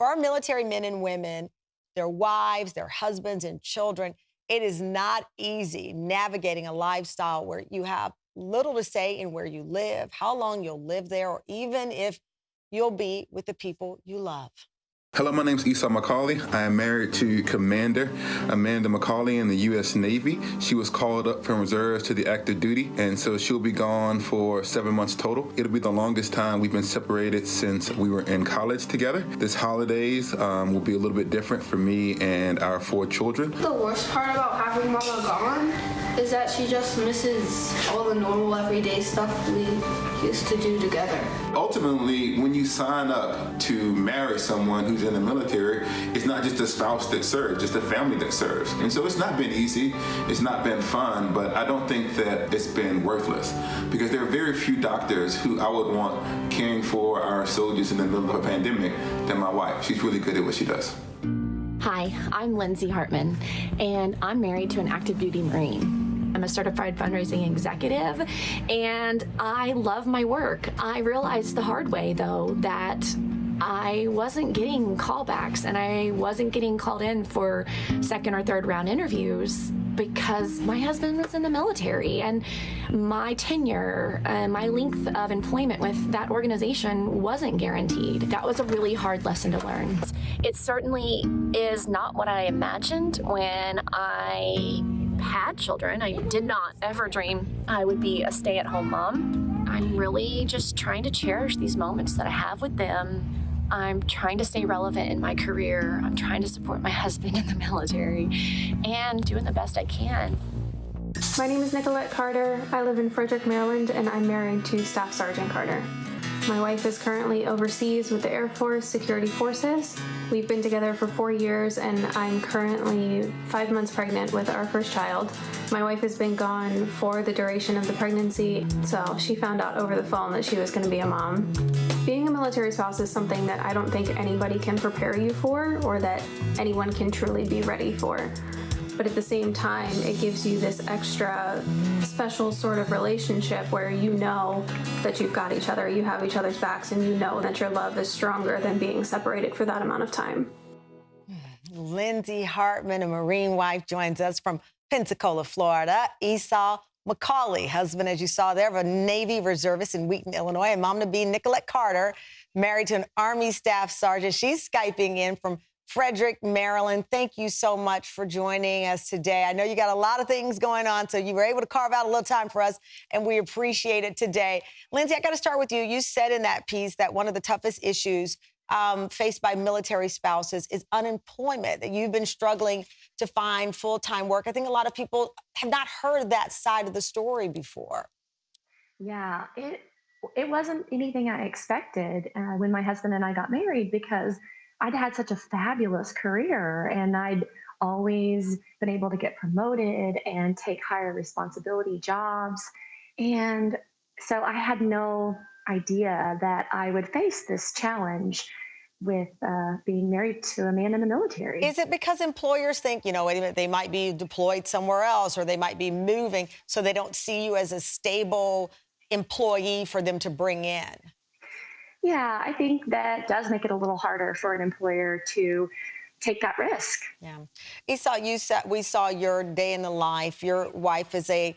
For our military men and women, their wives, their husbands, and children, it is not easy navigating a lifestyle where you have little to say in where you live, how long you'll live there, or even if you'll be with the people you love. Hello, my name is Issa Mccauley. I am married to Commander Amanda McCauley in the U.S. Navy. She was called up from reserves to the active duty, and so she'll be gone for 7 months total. It'll be the longest time we've been separated since we were in college together. This holidays will be a little bit different for me and our 4 children. The worst part about having Mama gone is that she just misses all the normal everyday stuff we used to do together. Ultimately, when you sign up to marry someone who's in the military, it's not just a spouse that serves, just a family that serves. And so it's not been easy, it's not been fun, but I don't think that it's been worthless, because there are very few doctors who I would want caring for our soldiers in the middle of a pandemic than my wife. She's really good at what she does. Hi, I'm Lindsay Hartman, and I'm married to an active duty Marine. I'm a certified fundraising executive, and I love my work. I realized the hard way, though, that I wasn't getting callbacks and I wasn't getting called in for second or third round interviews because my husband was in the military, and my tenure and my length of employment with that organization wasn't guaranteed. That was a really hard lesson to learn. It certainly is not what I imagined when I had children. I did not ever dream I would be a stay-at-home mom. I'm really just trying to cherish these moments that I have with them. I'm trying to stay relevant in my career. I'm trying to support my husband in the military and doing the best I can. My name is Nicolette Carter. I live in Frederick, Maryland, and I'm married to Staff Sergeant Carter. My wife is currently overseas with the Air Force Security Forces. We've been together for 4 years, and I'm currently 5 months pregnant with our first child. My wife has been gone for the duration of the pregnancy, so she found out over the phone that she was going to be a mom. Being a military spouse is something that I don't think anybody can prepare you for, or that anyone can truly be ready for. But at the same time, it gives you this extra special sort of relationship where you know that you've got each other, you have each other's backs, and you know that your love is stronger than being separated for that amount of time. Lindsay Hartman, a Marine wife, joins us from Pensacola, Florida. Esau Mccaulley, husband, as you saw there, of a Navy reservist in Wheaton, Illinois, and mom-to-be Nicolette Carter, married to an Army Staff Sergeant. She's Skyping in from Frederick, Maryland. Thank you so much for joining us today. I know you got a lot of things going on, so you were able to carve out a little time for us, and we appreciate it today. Lindsay, I got to start with you. You said in that piece that one of the toughest issues faced by military spouses is unemployment, that you've been struggling to find full-time work. I think a lot of people have not heard that side of the story before. Yeah, it wasn't anything I expected when my husband and I got married, because I'd had such a fabulous career and I'd always been able to get promoted and take higher responsibility jobs. And so I had no idea that I would face this challenge with being married to a man in the military. Is it because employers think, they might be deployed somewhere else, or they might be moving, so they don't see you as a stable employee for them to bring in? Yeah, I think that does make it a little harder for an employer to take that risk. Yeah. Esau, we saw your day in the life. Your wife is in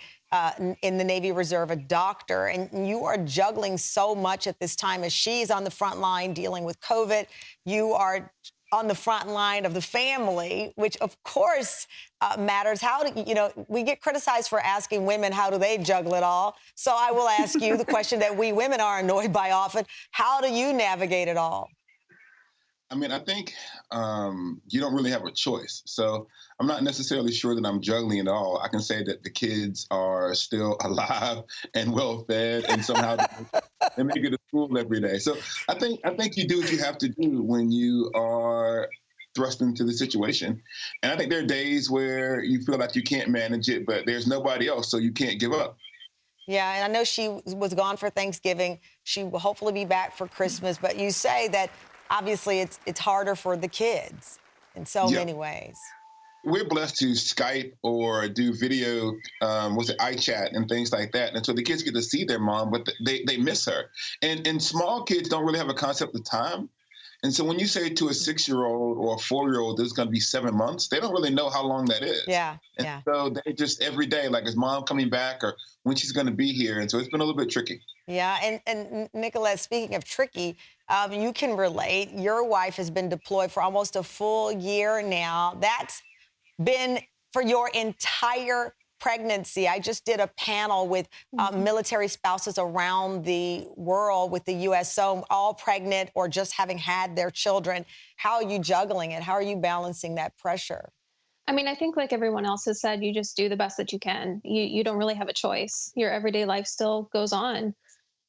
the Navy Reserve, a doctor, and you are juggling so much at this time as she's on the front line dealing with COVID. You are on the front line of the family, which of course matters. We get criticized for asking women, how do they juggle it all? So I will ask you the question that we women are annoyed by often. How do you navigate it all? I mean, I think you don't really have a choice. So I'm not necessarily sure that I'm juggling it all. I can say that the kids are still alive and well-fed, and somehow they make it to school every day. So I think you do what you have to do when you are thrust into the situation. And I think there are days where you feel like you can't manage it, but there's nobody else, so you can't give up. Yeah, and I know she was gone for Thanksgiving. She will hopefully be back for Christmas. But you say that obviously it's harder for the kids in so many ways. We're blessed to Skype or do video, iChat and things like that. And so the kids get to see their mom, but they miss her. And small kids don't really have a concept of time. And so when you say to a 6-year-old or a 4-year-old, this is going to be 7 months, they don't really know how long that is. Yeah, And yeah. so they just every day, like, is mom coming back or when she's going to be here? And so it's been a little bit tricky. Yeah, and Nicolette, speaking of tricky, you can relate. Your wife has been deployed for almost a full year now. That's been for your entire pregnancy. I just did a panel with military spouses around the world with the U.S., so all pregnant or just having had their children. How are you juggling it? How are you balancing that pressure? I mean, I think like everyone else has said, you just do the best that you can. You don't really have a choice. Your everyday life still goes on.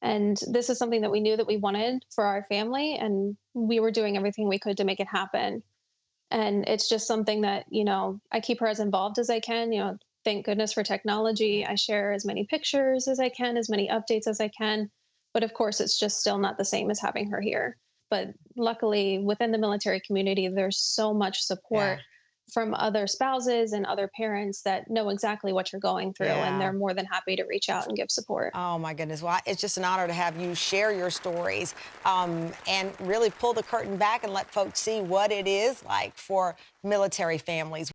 And this is something that we knew that we wanted for our family, and we were doing everything we could to make it happen. And it's just something that, I keep her as involved as I can. Thank goodness for technology. I share as many pictures as I can, as many updates as I can. But of course, it's just still not the same as having her here. But luckily, within the military community, there's so much support from other spouses and other parents that know exactly what you're going through, and they're more than happy to reach out and give support. Oh, my goodness. Well, it's just an honor to have you share your stories and really pull the curtain back and let folks see what it is like for military families.